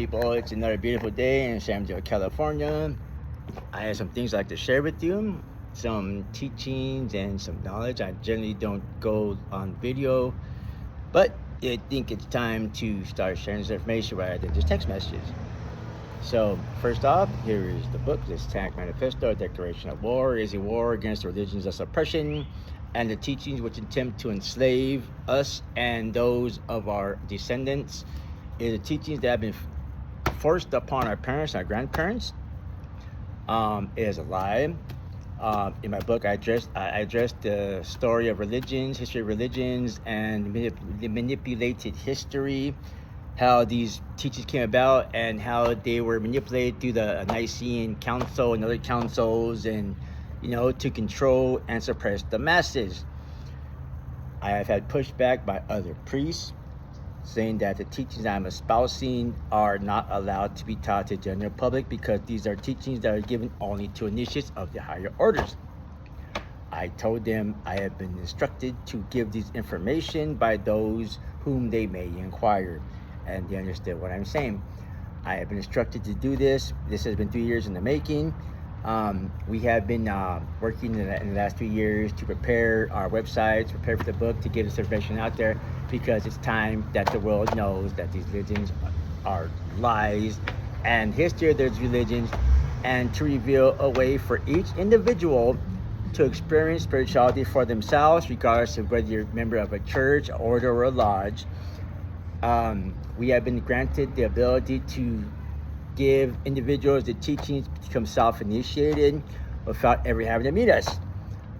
People, it's another beautiful day in San Diego, California. I have some things I'd like to share with you, some teachings and some knowledge. I generally don't go on video, but I think it's time to start sharing this information rather than just text messages. So, first off, here is the book, this Tank Manifesto, Declaration of War, is a war against religions of suppression and the teachings which attempt to enslave us and those of our descendants. It is the teachings that have been forced upon our parents, our grandparents. It is a lie. In my book, I addressed the story of religions, history of religions, and the manipulated history, how these teachings came about, and how they were manipulated through the Nicene Council and other councils, and to control and suppress the masses. I have had pushback by other priests, saying that the teachings I'm espousing are not allowed to be taught to the general public because these are teachings that are given only to initiates of the higher orders. I told them I have been instructed to give this information by those whom they may inquire, and they understood what I'm saying. I have been instructed to do this. This has been 3 years in the making. We have been working in the last 2 years to prepare our websites, prepare for the book, to get this information out there, because it's time that the world knows that these religions are lies and history of those religions, and to reveal a way for each individual to experience spirituality for themselves, regardless of whether you're a member of a church, order, or a lodge. We have been granted the ability to give individuals the teachings to become self-initiated without ever having to meet us.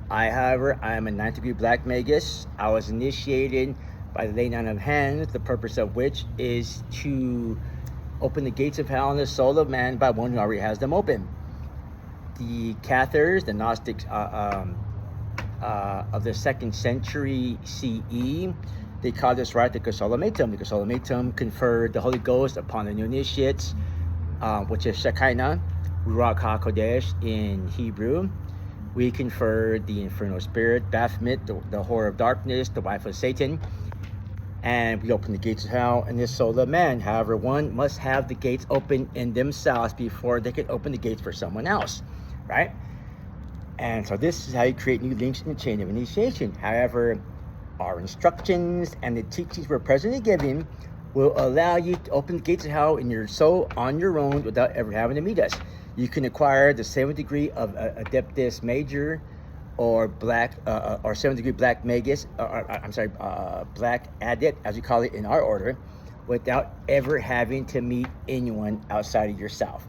However, I am a 9th degree Black Magus. I was initiated by the laying on of hands, the purpose of which is to open the gates of hell in the soul of man by one who already has them open. The Cathars, the Gnostics of the 2nd century CE, they called this rite the Kasolometum. The Kasolometum conferred the Holy Ghost upon the new initiates, which is Shekinah, Ruach HaKodesh in Hebrew. We conferred the infernal spirit, Baphomet, the whore of darkness, the wife of Satan, and we open the gates of hell in the soul of man. However, one must have the gates open in themselves before they can open the gates for someone else, right? And so this is how you create new links in the chain of initiation. However, our instructions and the teachings we're presently giving will allow you to open the gates of hell in your soul on your own without ever having to meet us. You can acquire the 7th degree of Adeptus Major, or Black, or 7th degree Black Magus, Black Adept, as we call it in our order, without ever having to meet anyone outside of yourself.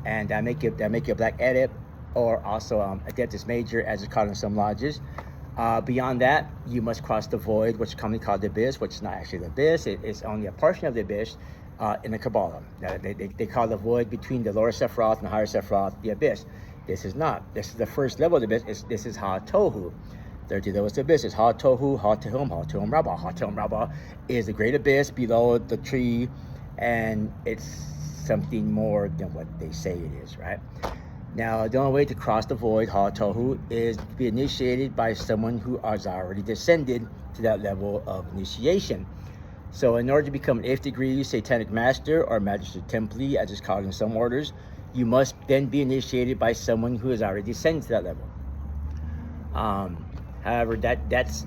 And that make you a Black Adept, or also Adeptus Major, as it's called in some lodges. Beyond that, you must cross the void, which is commonly called the abyss, which is not actually the abyss. It's only a portion of the abyss in the Kabbalah. They call the void between the lower Sephiroth and the higher Sephiroth the abyss. This is not. This is the first level of the abyss. This is Ha-Tohu. 30 levels of the abyss is Ha-Tohu, Ha-Tehom, Ha-Tehom Rabbah. Ha-Tehom Rabbah is the great abyss below the tree, and it's something more than what they say it is, right? Now, the only way to cross the void, Ha-Tohu, is to be initiated by someone who has already descended to that level of initiation. So in order to become an 8th degree Satanic Master, or Magister Templi, as it's called in some orders, you must then be initiated by someone who has already descended to that level. However, that's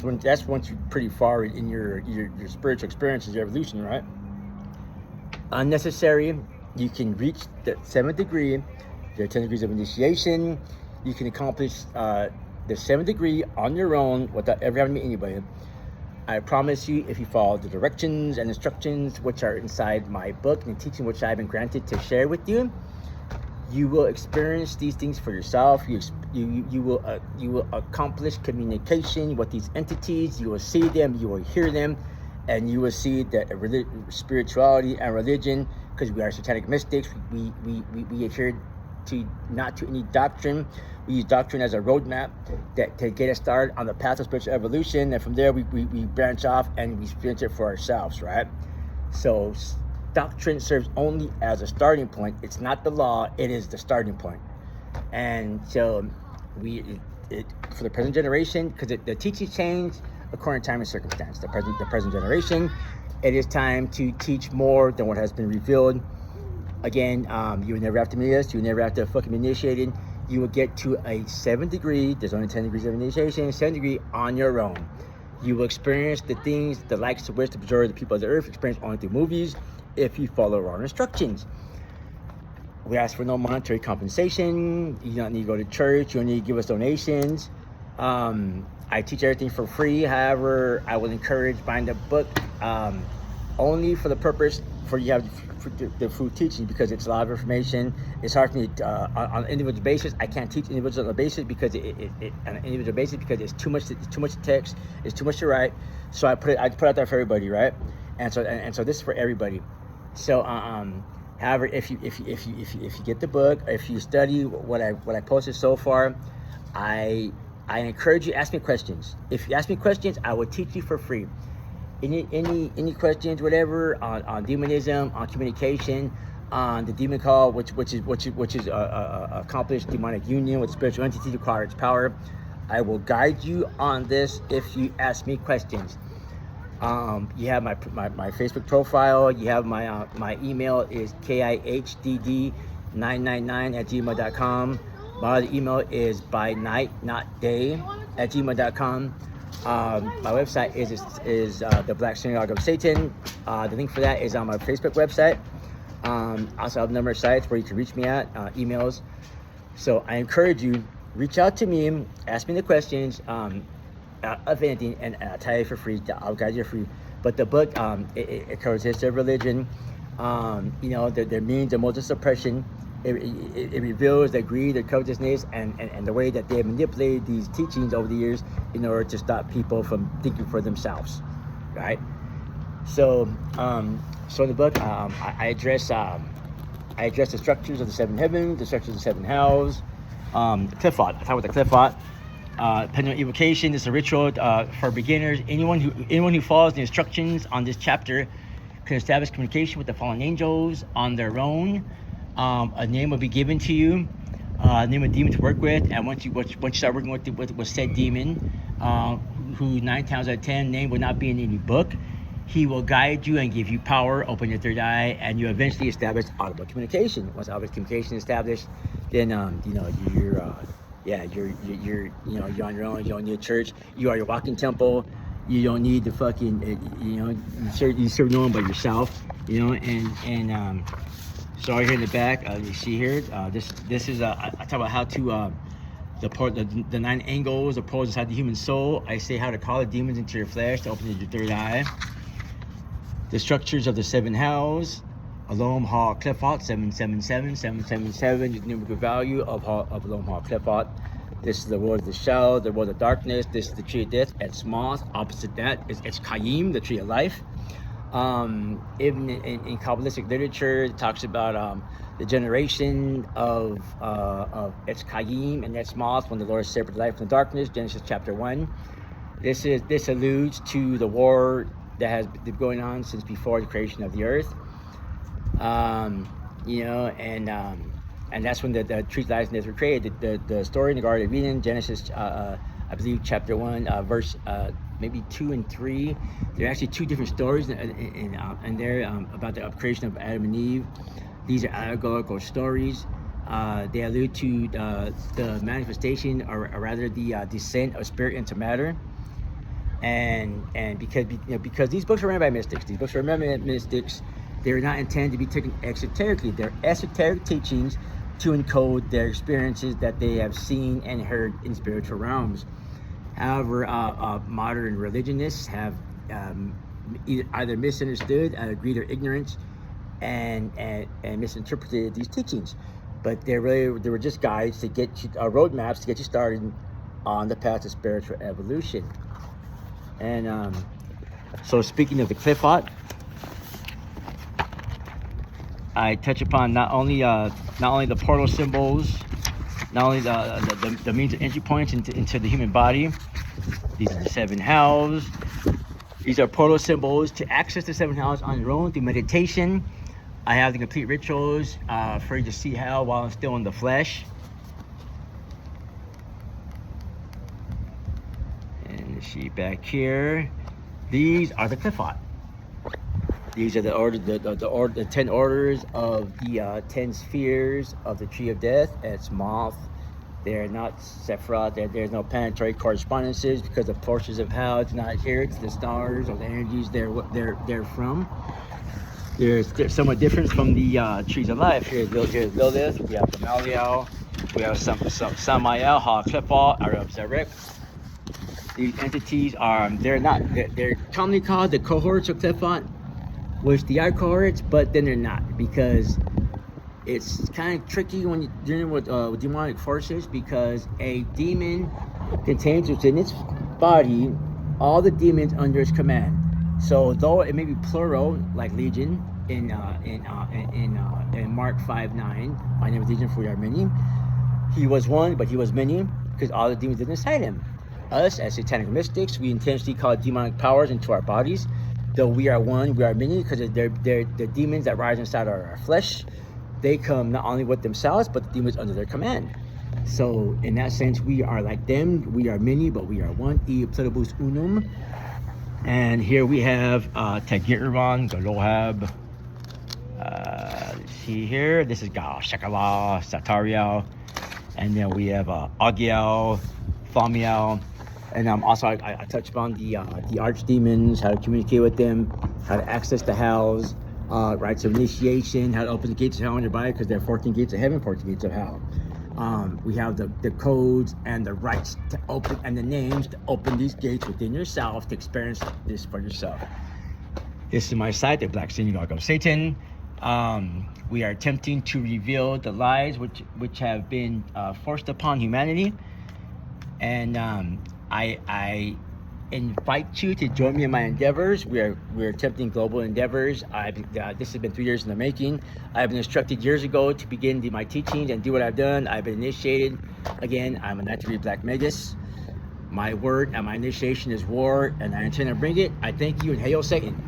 once you're pretty far in your spiritual experiences, your evolution, right? Unnecessary. You can reach the 7th degree. There are 10 degrees of initiation. You can accomplish the 7th degree on your own without ever having to meet anybody. I promise you, if you follow the directions and instructions which are inside my book and the teaching which I've been granted to share with you, you will experience these things for yourself. You will accomplish communication with these entities. You will see them, you will hear them, and you will see that spirituality and religion, because we are satanic mystics, we adhere to not to any doctrine. We use doctrine as a roadmap to get us started on the path of spiritual evolution, and from there we branch off and we experience it for ourselves, right? So doctrine serves only as a starting point. It's not the law, it is the starting point. And so for the present generation, because the teachings change according to time and circumstance. The present generation It is time to teach more than what has been revealed. Again, you will never have to meet us. You will never have to fucking be initiated. You will get to a 7th degree. There's only 10 degrees of initiation. 7th degree on your own. You will experience the things, the likes of which the majority of the people of the earth experience only through movies if you follow our instructions. We ask for no monetary compensation. You don't need to go to church. You don't need to give us donations. I teach everything for free. However, I will encourage buying the book only for the purpose for you have the full teaching, because it's a lot of information. It's hard for me on an individual basis. I can't teach individual on a basis because on an individual basis because it's too much text. It's too much to write. So I put it out there for everybody, right? And so this is for everybody. So however, if you get the book, if you study what I posted so far, I encourage you to ask me questions. If you ask me questions, I will teach you for free. Any questions, whatever, on demonism, on communication, on the demon call, which is accomplished demonic union with spiritual entity to acquire its power. I will guide you on this if you ask me questions. You have my Facebook profile. You have my email is kihdd999@gmail.com. My other email is by night not day @gmail.com. My website is the Black Synagogue of Satan. The link for that is on my Facebook website. Also have a number of sites where you can reach me at, emails. So I encourage you, reach out to me, ask me the questions of anything, and I'll tell you for free. I'll guide you for free. But the book, it covers history of religion, their means and modes of suppression. It reveals their greed, their covetousness, and the way that they have manipulated these teachings over the years in order to stop people from thinking for themselves, right? So, in the book, I address the structures of the 7 heavens, the structures of the 7 hells, Cliffot. I talk about the Cliffot. Pendulum evocation is a ritual for beginners. Anyone who follows the instructions on this chapter can establish communication with the fallen angels on their own. A name will be given to you, a name of demon to work with, and once you start working with said demon, who 9 times out of 10 name will not be in any book, he will guide you and give you power, open your third eye, and you eventually establish audible communication. Once audible communication is established, then you're on your own. You don't need a church. You are your walking temple. You don't need the fucking you serve no one but yourself. So right here in the back, you see here, this is I talk about how to the 9 angles, the poles inside the human soul. I say how to call the demons into your flesh to open your third eye. The structures of the 7 hells, Alom Ha Cliffot, 777, 777 is the numerical value of Alom Ha Cliffot. This is the world of the shell, the world of darkness. This is the tree of death. It's moth. Opposite that is Kayim, the tree of life. Even in Kabbalistic literature, it talks about the generation of Etz Chaim and Etz Moth when the Lord separated light from the darkness. Genesis chapter 1. This alludes to the war that has been going on since before the creation of the earth. And that's when the trees, lights, and death were created. The story in the Garden of Eden, Genesis, I believe chapter 1, verse maybe 2 and 3. There are actually 2 different stories in there about the creation of Adam and Eve. These are allegorical stories. They allude to the manifestation, or rather the descent of spirit into matter. And because these books are written by mystics, they're not intended to be taken exoterically. They're esoteric teachings to encode their experiences that they have seen and heard in spiritual realms. However, modern religionists have either misunderstood, greed or ignorance, and misinterpreted these teachings. But they were just guides to get you, roadmaps to get you started on the path to spiritual evolution. And so, speaking of the Cliffot, I touch upon not only the portal symbols, not only the means of entry points into the human body. These are the 7 hells. These are portal symbols to access the 7 hells on your own through meditation. I have the complete rituals for you to see hell while I'm still in the flesh. And you see back here, these are the Cliffot. These are the 10 orders of the 10 spheres of the tree of death. It's moth. They're not Sephiroth. There's no planetary correspondences because the portions of hell it's not here. It's the stars or the energies they're from. They're somewhat different from the trees of life. Here's Lilith. We have Gamaliel. We have some Samael, Ha-Clipal, Arab-Zarek. These entities are they're commonly called the cohorts of Clipot, which they are cohorts, but then they're not, because it's kind of tricky when you're dealing with demonic forces, because a demon contains within its body all the demons under its command. So though it may be plural, like Legion in Mark 5:9, my name is Legion, for we are many. He was one, but he was many, because all the demons live inside him. Us, as satanic mystics, we intentionally call demonic powers into our bodies. Though we are one, we are many, because they're the demons that rise inside our flesh. They come not only with themselves, but the demons under their command. So in that sense, we are like them. We are many, but we are one. E pluribus unum. And here we have Tegirwan, Galohab. See here, this is Gal, Shekala, Satariel. And then we have Agiel, Thamiel. And also I touched upon the archdemons, how to communicate with them, how to access the hells, rites of initiation, how to open the gates of hell in your body, because there are 14 gates of heaven, 14 gates of hell. We have the codes and the rights to open, and the names to open these gates within yourself to experience this for yourself. This is my site, the Black Synagogue of Satan. We are attempting to reveal the lies which have been forced upon humanity, and I invite you to join me in my endeavors. We're attempting global endeavors. This has been 3 years in the making. I've been instructed years ago to begin my teachings and do what I've done. I've been initiated. Again, I'm a naturally Black Magus. My word and my initiation is war, and I intend to bring it. I thank you, and hail Satan.